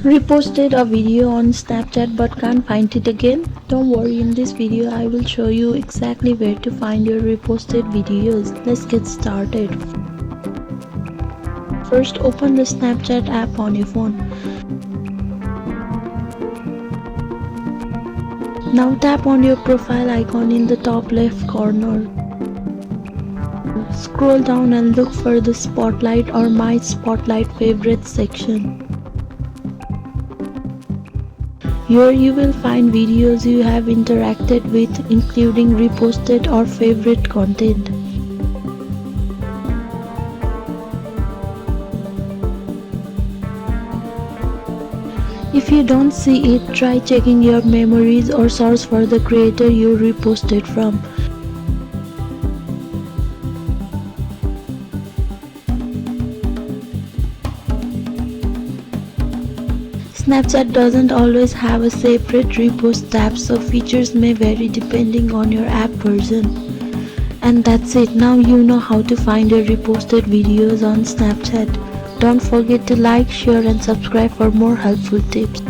Reposted a video on Snapchat but can't find it again? Don't worry, in this video I will show you exactly where to find your reposted videos. Let's get started. First, open the Snapchat app on your phone. Now tap on your profile icon in the top left corner. Scroll down and look for the Spotlight or My Spotlight Favorites section. Here you will find videos you have interacted with, including reposted or favorite content. If you don't see it, try checking your memories or search for the creator you reposted from. Snapchat doesn't always have a separate repost tab, so features may vary depending on your app version. And that's it. Now you know how to find your reposted videos on Snapchat. Don't forget to like, share and subscribe for more helpful tips.